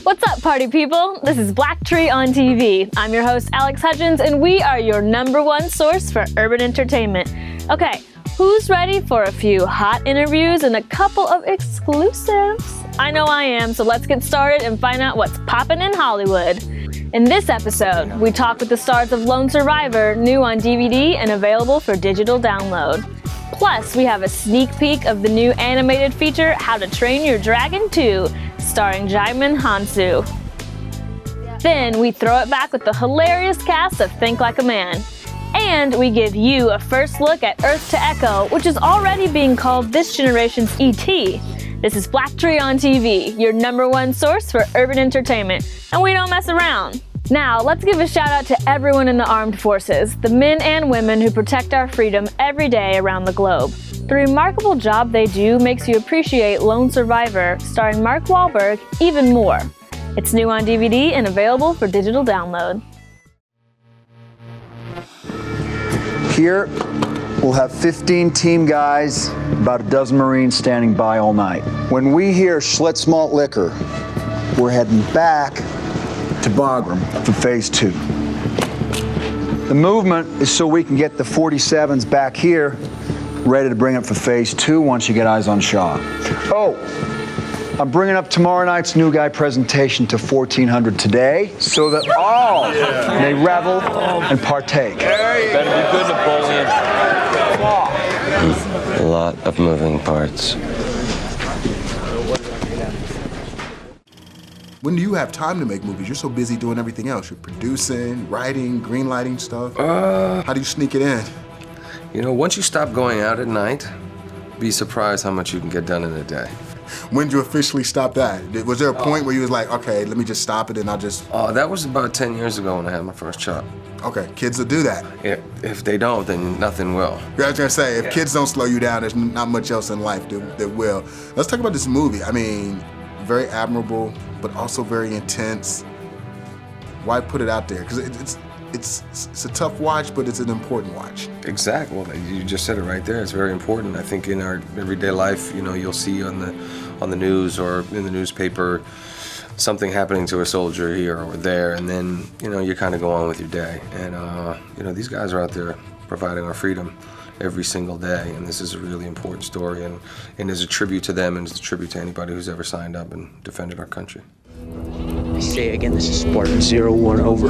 What's up, party people? This is BlackTree on TV. I'm your host, Alex Hudgens, and we are your #1 source for urban entertainment. Okay, who's ready for a few hot interviews and a couple of exclusives? I know I am, so let's get started and find out what's poppin' in Hollywood. In this episode, we talk with the stars of Lone Survivor, new on DVD and available for digital download. Plus, we have a sneak peek of the new animated feature, How to Train Your Dragon 2, starring Jaimin Hansu. Then we throw it back with the hilarious cast of Think Like a Man. And we give you a first look at Earth to Echo, which is already being called this generation's E.T. This is BlackTree on TV, your #1 source for urban entertainment, and we don't mess around. Now, let's give a shout out to everyone in the armed forces, the men and women who protect our freedom every day around the globe. The remarkable job they do makes you appreciate Lone Survivor, starring Mark Wahlberg, even more. It's new on DVD and available for digital download. Here, we'll have 15 team guys, about a dozen Marines standing by all night. When we hear Schlitz malt liquor, we're heading back to Bagram for phase 2. The movement is so we can get the 47s back here, ready to bring up for phase 2 once you get eyes on Shaw. Oh, I'm bringing up tomorrow night's new guy presentation to 1400 today so that all may revel and partake. Better be good, Napoleon. A lot of moving parts. When do you have time to make movies? You're so busy doing everything else. You're producing, writing, greenlighting stuff. How do you sneak it in? You know, once you stop going out at night, be surprised how much you can get done in a day. When did you officially stop that? Was there a point where you was like, okay, let me just stop it and I'll just... That was about 10 years ago when I had my first job. Okay, kids will do that. If they don't, then nothing will. Yeah, I was gonna say, if kids don't slow you down, there's not much else in life that will. Let's talk about this movie. I mean, very admirable, but also very intense. Why put it out there? Because it's a tough watch, but it's an important watch. Exactly. Well, you just said it right there. It's very important. I think in our everyday life, you know, you'll see on the news or in the newspaper something happening to a soldier here or there, and then, you know, you kind of go on with your day. And, you know, these guys are out there providing our freedom every single day, and this is a really important story, and is a tribute to them, and is a tribute to anybody who's ever signed up and defended our country. I say again, this is Spartan 01, over.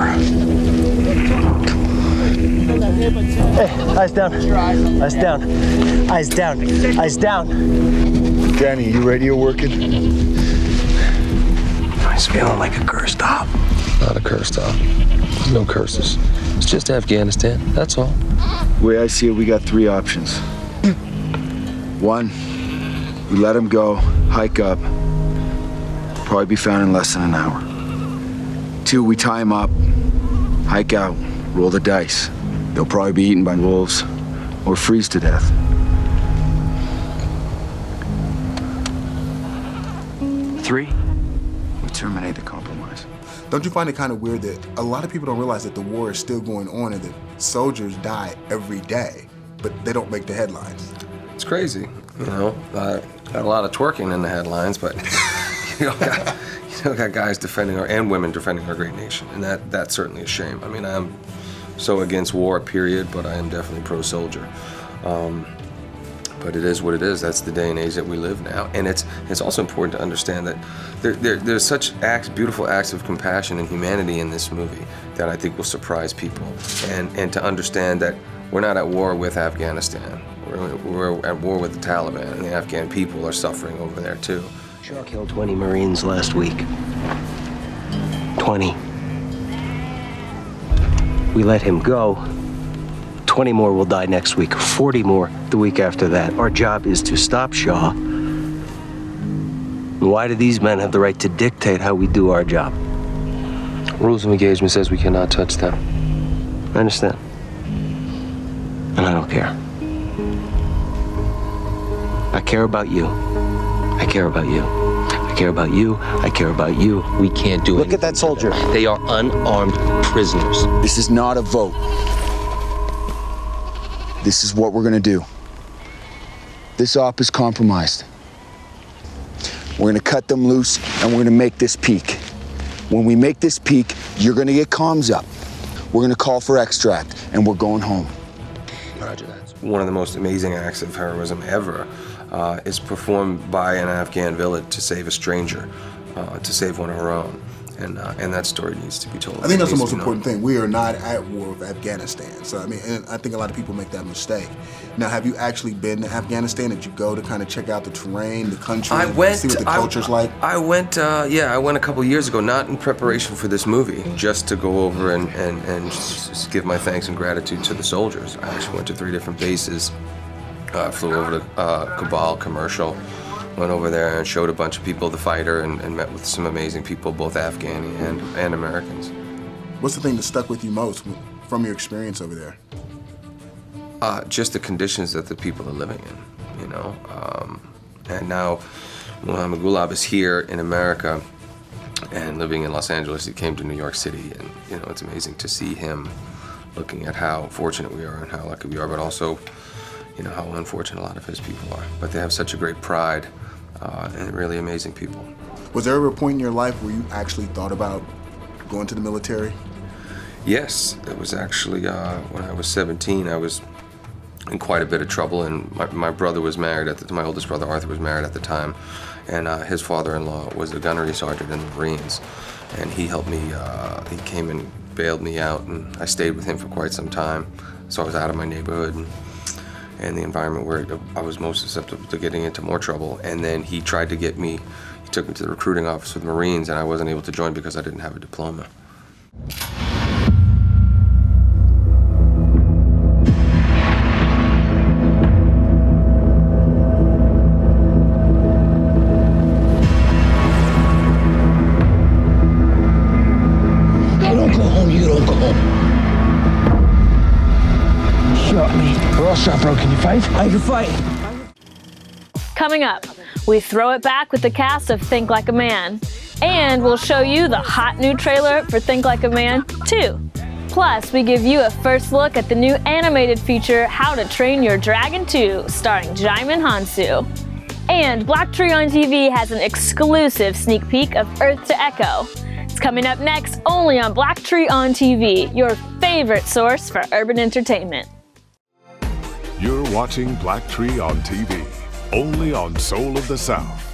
Hey, eyes down. Eyes down. Eyes down. Eyes down. Danny, you radio working? He's feeling like a cursed op. Not a cursed op. There's no curses. It's just Afghanistan, that's all. The way I see it, we got 3 options. 1, we let him go, hike up, probably be found in less than an hour. 2, we tie him up, hike out, roll the dice. They'll probably be eaten by wolves or freeze to death. 3, We terminate the compromise. Don't you find it kind of weird that a lot of people don't realize that the war is still going on and that soldiers die every day, but they don't make the headlines? It's crazy, you know. Got a lot of twerking in the headlines, but got guys defending and women defending our great nation, and that's certainly a shame. I mean, I'm so against war, period, but I am definitely pro-soldier. But it is what it is. That's the day and age that we live now, and it's also important to understand that there's such beautiful acts of compassion and humanity in this movie that I think will surprise people, and to understand that we're not at war with Afghanistan. We're at war with the Taliban, and the Afghan people are suffering over there too. Shaw killed 20 Marines last week. 20. We let him go. 20 more will die next week, 40 more the week after that. Our job is to stop Shaw. And why do these men have the right to dictate how we do our job? Rules of engagement says we cannot touch them. I understand. And I don't care. I care about you. I care about you. I care about you. I care about you. We can't do it. Look at that soldier. They are unarmed prisoners. This is not a vote. This is what we're gonna do. This op is compromised. We're gonna cut them loose and we're gonna make this peak. When we make this peak, you're gonna get comms up. We're gonna call for extract, and we're going home. Roger that. One of the most amazing acts of heroism ever is performed by an Afghan village to save a stranger, to save one of our own. And that story needs to be told. I think that's the most important thing. We are not at war with Afghanistan. So, I mean, and I think a lot of people make that mistake. Now, have you actually been to Afghanistan? Did you go to kind of check out the terrain, the country, see what the culture's like? I went a couple years ago, not in preparation for this movie, just to go over and just give my thanks and gratitude to the soldiers. I actually went to 3 different bases, flew over to Kabul commercial, went over there and showed a bunch of people the fighter and met with some amazing people, both Afghani and Americans. What's the thing that stuck with you most from your experience over there? Just the conditions that the people are living in, you know. And now Muhammad Gulab is here in America and living in Los Angeles. He came to New York City, and you know, it's amazing to see him looking at how fortunate we are and how lucky we are, but also, you know, how unfortunate a lot of his people are. But they have such a great pride and really amazing people. Was there ever a point in your life where you actually thought about going to the military? Yes, it was actually when I was 17. I was in quite a bit of trouble, and my brother was married at the time. My oldest brother Arthur was married at the time, and his father-in-law was a gunnery sergeant in the Marines, and he helped me. He came and bailed me out, and I stayed with him for quite some time. So I was out of my neighborhood and the environment where I was most susceptible to getting into more trouble. And then he tried to get me. He took me to the recruiting office with the Marines, and I wasn't able to join because I didn't have a diploma. I don't go home, you don't go home. Shot me. Or I'll stop, bro. Can you fight? I can fight. Coming up, we throw it back with the cast of Think Like a Man. And we'll show you the hot new trailer for Think Like a Man 2. Plus, we give you a first look at the new animated feature, How to Train Your Dragon 2, starring Jaimin Hansu. And BlackTree on TV has an exclusive sneak peek of Earth to Echo. It's coming up next only on BlackTree on TV, your favorite source for urban entertainment. You're watching BlackTree on TV, only on Soul of the South.